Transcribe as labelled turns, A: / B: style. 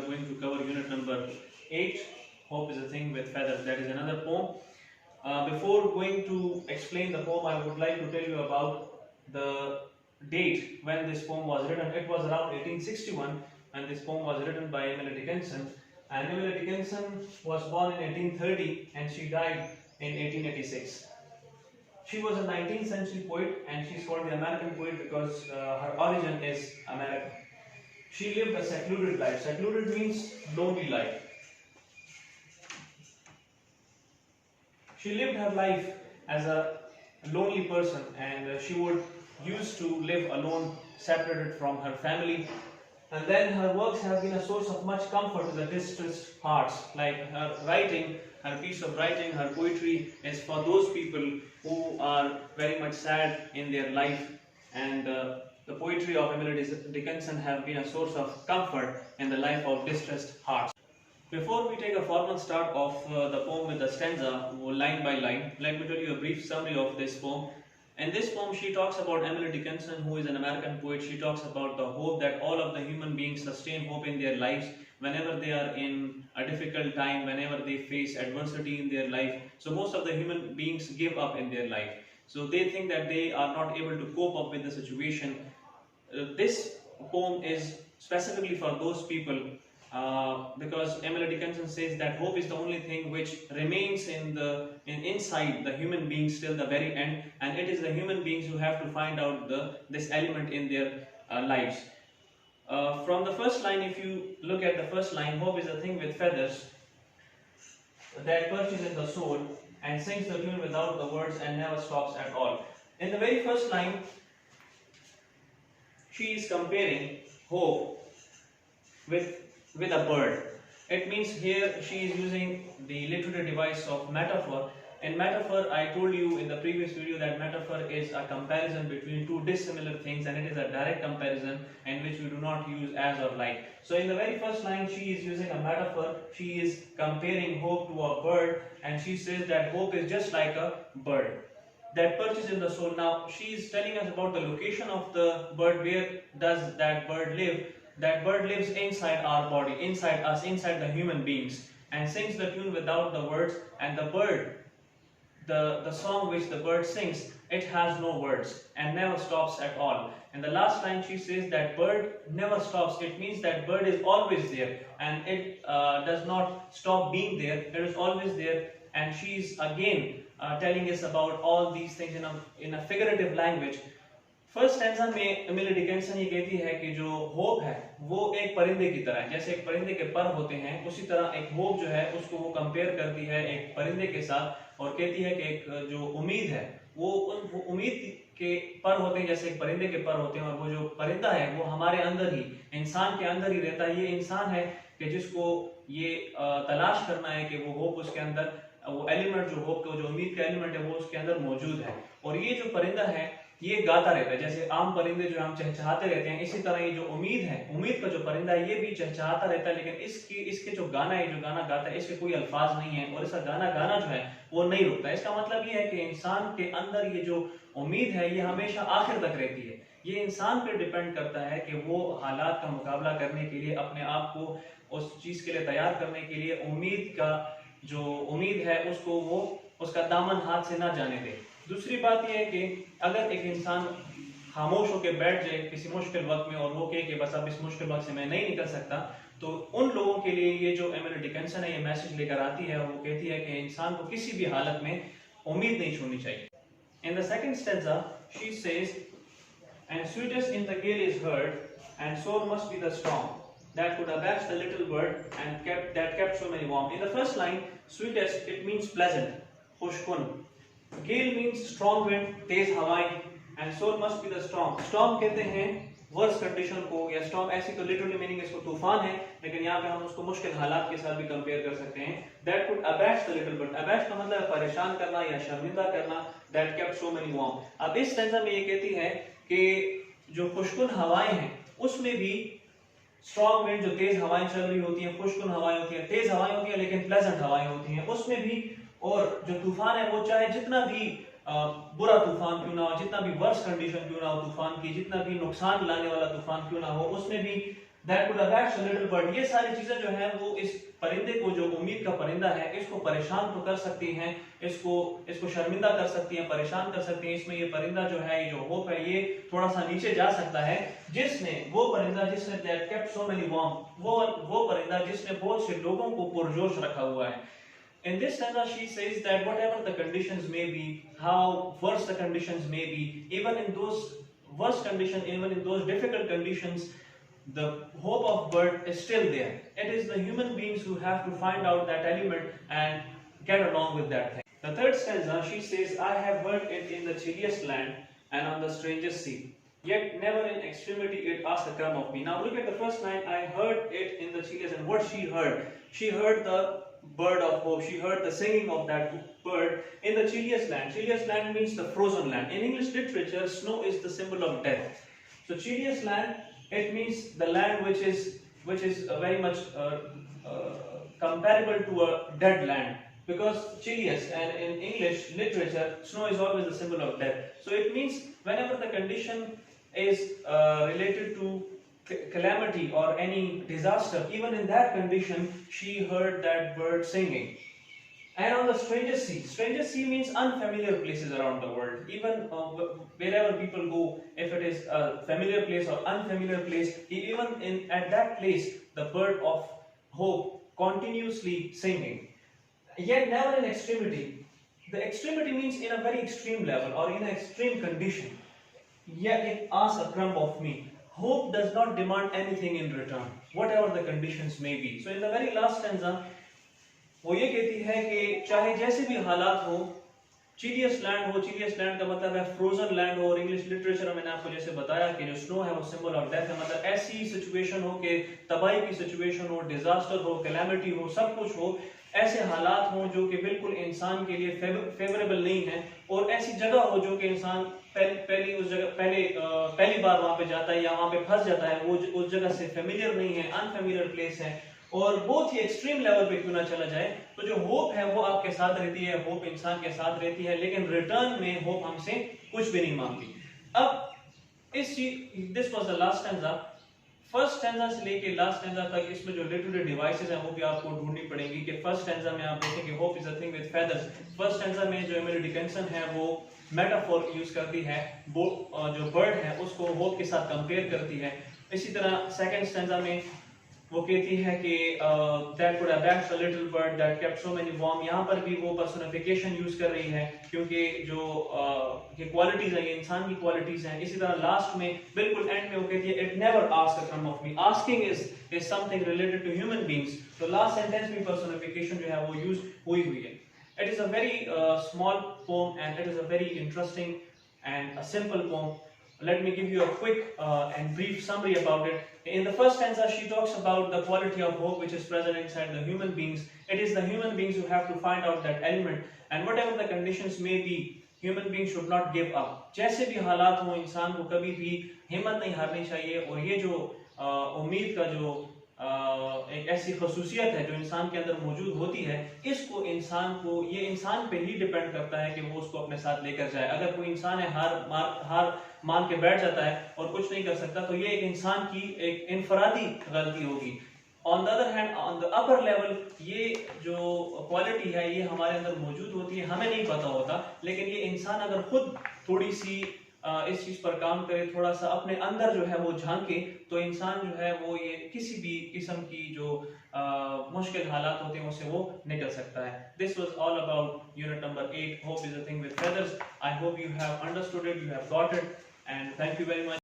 A: going to cover unit number 8, Hope is a Thing with Feathers. That is another poem. Before going to explain the poem, I would like to tell you about the date when this poem was written. It was around 1861 and this poem was written by Emily Dickinson. And Emily Dickinson was born in 1830 and she died in 1886. She was a 19th century poet and she's called the American poet because her origin is American. She lived a secluded life. Secluded means lonely life. She lived her life as a lonely person and she would used to live alone, separated from her family. And then her works have been a source of much comfort to the distressed hearts. Like her writing, her piece of writing, her poetry is for those people who are very much sad in their life. And the poetry of Emily Dickinson have been a source of comfort in the life of distressed hearts. Before we take a formal start of the poem with the stanza, line by line, let me tell you a brief summary of this poem. In this poem, she talks about Emily Dickinson, who is an American poet. She talks about the hope that all of the human beings sustain hope in their lives whenever they are in a difficult time, whenever they face adversity in their life. So most of the human beings give up in their life. So they think that they are not able to cope up with the situation. This poem is specifically for those people because Emily Dickinson says that hope is the only thing which remains inside the human beings till the very end, and it is the human beings who have to find out this element in their lives. From the first line, if you look at the first line, hope is a thing with feathers that perches in the soul and sings the tune without the words and never stops at all. In the very first line, she is comparing hope with a bird. It means here she is using the literary device of metaphor. In metaphor, I told you in the previous video that metaphor is a comparison between two dissimilar things, and it is a direct comparison in which we do not use as or like. So in the very first line, she is using a metaphor. She is comparing hope to a bird, and she says that hope is just like a bird that perches in the soul. Now she is telling us about the location of the bird. Where does that bird live? That bird lives inside our body, inside us, inside the human beings, and sings the tune without the words. And the bird, the song which the bird sings, it has no words and never stops at all. And the last line, she says that bird never stops. It means that bird is always there and it does not stop being there. It is always there. And she is again telling us about all these things in a figurative language. First stanza में Emily Dickinson ये कहती है कि जो hope है वो एक परिंदे की तरह है. जैसे एक परिंदे के पर होते हैं, उसी तरह एक होप जो है उसको वो कंपेयर करती है एक परिंदे के साथ और कहती है कि एक जो उम्मीद है वो उम्मीद के पर होते हैं जैसे एक परिंदे के पर होते हैं, और वो जो परिंदा है वो हमारे अंदर ही, इंसान के अंदर ही रहता है. ये इंसान है कि जिसको ये तलाश करना है कि वो होप उसके अंदर, वो एलिमेंट जो होप का जो उम्मीद का एलिमेंट है वो उसके अंदर मौजूद है. और ये जो परिंदा है ये गाता रहता है. जैसे आम परिंदे जो हम चहचहाते रहते हैं, इसी तरह ये जो उम्मीद है, उम्मीद का जो परिंदा है ये भी चहचहाता रहता है. लेकिन इसके जो गाना है, जो गाना गाता है, इसके कोई अल्फाज नहीं है और इसका गाना जो है वो नहीं रुकता. इसका मतलब ये है कि इंसान के अंदर ये जो उम्मीद है ये हमेशा आखिर तक रहती है. ये इंसान पे डिपेंड करता है कि वो हालात का मुकाबला करने के लिए, अपने आप को उस चीज के लिए तैयार करने के लिए उम्मीद का जो उम्मीद है उसको वो उसका दामन हाथ से ना जाने दे. दूसरी बात यह है कि अगर एक इंसान खामोश होकर बैठ जाए किसी मुश्किल वक्त में और वो कहे कि बस अब इस मुश्किल वक्त से मैं नहीं निकल सकता, तो उन लोगों के लिए ये जो एमिली डिकिंसन है ये मैसेज लेकर आती है. वो कहती है कि इंसान को किसी भी हालत में उम्मीद नहीं छोड़नी चाहिए. In the second stanza she says, and sweetest in the gale is heard and soul must be the storm that could abash the little bird and kept so many warm. In the first line, sweetest, it means pleasant, खुशकुन. Gale means strong wind, तेज हवाएं, and soul must be the storm. Storm कहते हैं worst condition को, या storm ऐसी तो literally meaning इसको तूफान है, लेकिन यहाँ पे हम उसको मुश्किल हालात के साथ भी कंपेयर कर सकते हैं. That could abash the little bird. abash का मतलब परेशान करना या शर्मिंदा करना. That kept so many warm. अब इस स्टैंजा में ये कहती है कि जो खुशकुन हवाएं हैं उसमें भी स्ट्रॉन्ग विंड, जो तेज हवाएं चल रही होती हैं, खुशकुन हवाएं होती हैं, तेज हवाएं होती हैं लेकिन प्लेजेंट हवाएं होती हैं उसमें भी. और जो तूफान है वो चाहे जितना भी बुरा तूफान क्यों ना हो, जितना भी वर्स्ट कंडीशन क्यों ना हो तूफान की, जितना भी नुकसान लाने वाला तूफान क्यों ना हो, उसमें भी that could attach a little bird, ये सारी चीजें जो है वो इस परिंदे को, जो उम्मीद का परिंदा है, इसको परेशान तो कर सकती हैं, इसको शर्मिंदा कर सकती हैं, परेशान कर सकती हैं। इसमें ये परिंदा जो है, ये जो होप है, ये थोड़ा सा नीचे जा सकता है। वो परिंदा जिसने that kept so many warm, वो परिंदा जिसने बहुत से लोगों को पुरजोश रखा हुआ है। In this stanza, she says that whatever the conditions may be, how worse the conditions may be, even in those worst conditions, even in those difficult conditions, the hope of bird is still there. It is the human beings who have to find out that element and get along with that thing. The third stanza, she says, I have heard it in the chilliest land and on the strangest sea. Yet never in extremity it asked a crumb of me. Now look at the first line, I heard it in the chilliest, and what she heard? She heard the bird of hope. She heard the singing of that bird in the chilliest land. Chilliest land means the frozen land. In English literature, snow is the symbol of death. So chilliest land, it means the land which is very much comparable to a dead land, because chilliest, and in English literature, snow is always the symbol of death. So it means whenever the condition is related to calamity or any disaster, even in that condition, she heard that bird singing. And on the strangest sea means unfamiliar places around the world. Even wherever people go, if it is a familiar place or unfamiliar place, even at that place, the bird of hope continuously singing. Yet never in extremity. The extremity means in a very extreme level or in an extreme condition. Yet it asks a crumb of me. Hope does not demand anything in return, whatever the conditions may be. So in the very last stanza, वो ये कहती है कि चाहे जैसे भी हालात हो, चिलियस्ट लैंड का मतलब है फ्रोजन लैंड हो, और इंग्लिश लिटरेचर में मैंने आपको जैसे बताया कि जो स्नो है वो सिंबल ऑफ डेथ है, मतलब ऐसी सिचुएशन हो कि तबाही की सिचुएशन हो, डिजास्टर हो, कैलेमिटी हो, सब कुछ हो, ऐसे हालात हो जो कि बिल्कुल इंसान के लिए फेवरेबल नहीं है, और ऐसी जगह हो जो कि इंसान पहली बार वहां पे जाता है या वहां पे फंस जाता है, वो उस जगह से फेमिलियर नहीं है, अनफेमिलियर प्लेस है, और बहुत ही एक्सट्रीम लेवल पे क्यों ना चला जाए, तो जो होप है वो आपके साथ रहती है, होप इंसान के साथ रहती है, लेकिन रिटर्न में होप हमसे कुछ भी नहीं मांगती। अब this was the last stanza. First stanza से लेके लास्ट स्टैंजा तक इसमें जो लिटरेरी डिवाइसेस हैं वो भी आपको ढूंढनी पड़ेंगे कि फर्स्ट स्टैंजा में आप देखेंगे hope is a thing with feathers. First stanza में जो एमिली डिकिंसन है वो मेटाफोर यूज करती है, जो बर्ड है उसको होप के साथ कंपेयर करती है। इसी तरह सेकंड स्टैंजा में वो कहती है कि that could have hatched a little bird that kept so many warm, यहाँ पर भी वो पर्सोनिफिकेशन यूज कर रही है, क्योंकि जो ये क्वालिटीज है ये इंसान की क्वालिटीज हैं। इसी तरह लास्ट में बिल्कुल एंड में वो कहती है it never asked a crumb of me, asking is something related to human beings, तो लास्ट सेंटेंस में पर्सोनिफिकेशन जो है वो यूज हुई है। It is a very small poem and it is a very interesting and a simple poem. Let me give you a quick and brief summary about it. In the first stanza, she talks about the quality of hope which is present inside the human beings. It is the human beings who have to find out that element, and whatever the conditions may be, human beings should not give up. जैसे भी हालात हो, इंसान को कभी भी हिम्मत नहीं हारनी चाहिए, और ये जो उम्मीद का जो एक ऐसी खसूसियत है जो इंसान के अंदर मौजूद होती है, इसको ये इंसान पे ही डिपेंड करता है कि वो उसको अपने साथ लेकर जाए। अगर कोई इंसान है हार मान के बैठ जाता है और कुछ नहीं कर सकता, तो ये एक इंसान की एक इनफरादी गलती होगी। On the other hand, on the upper level, ये जो क्वालिटी है ये हमारे अंदर मौजूद होती है, हमें नहीं पता होता, लेकिन ये इंसान अगर खुद थोड़ी सी इस चीज पर काम करे, थोड़ा सा अपने अंदर जो है वो झांके, तो इंसान जो है वो ये किसी भी किस्म की जो मुश्किल हालात होते हैं उससे वो निकल सकता है। This was all about unit number 8, hope is a thing with feathers. I hope you have understood it, you have got it, and thank you very much.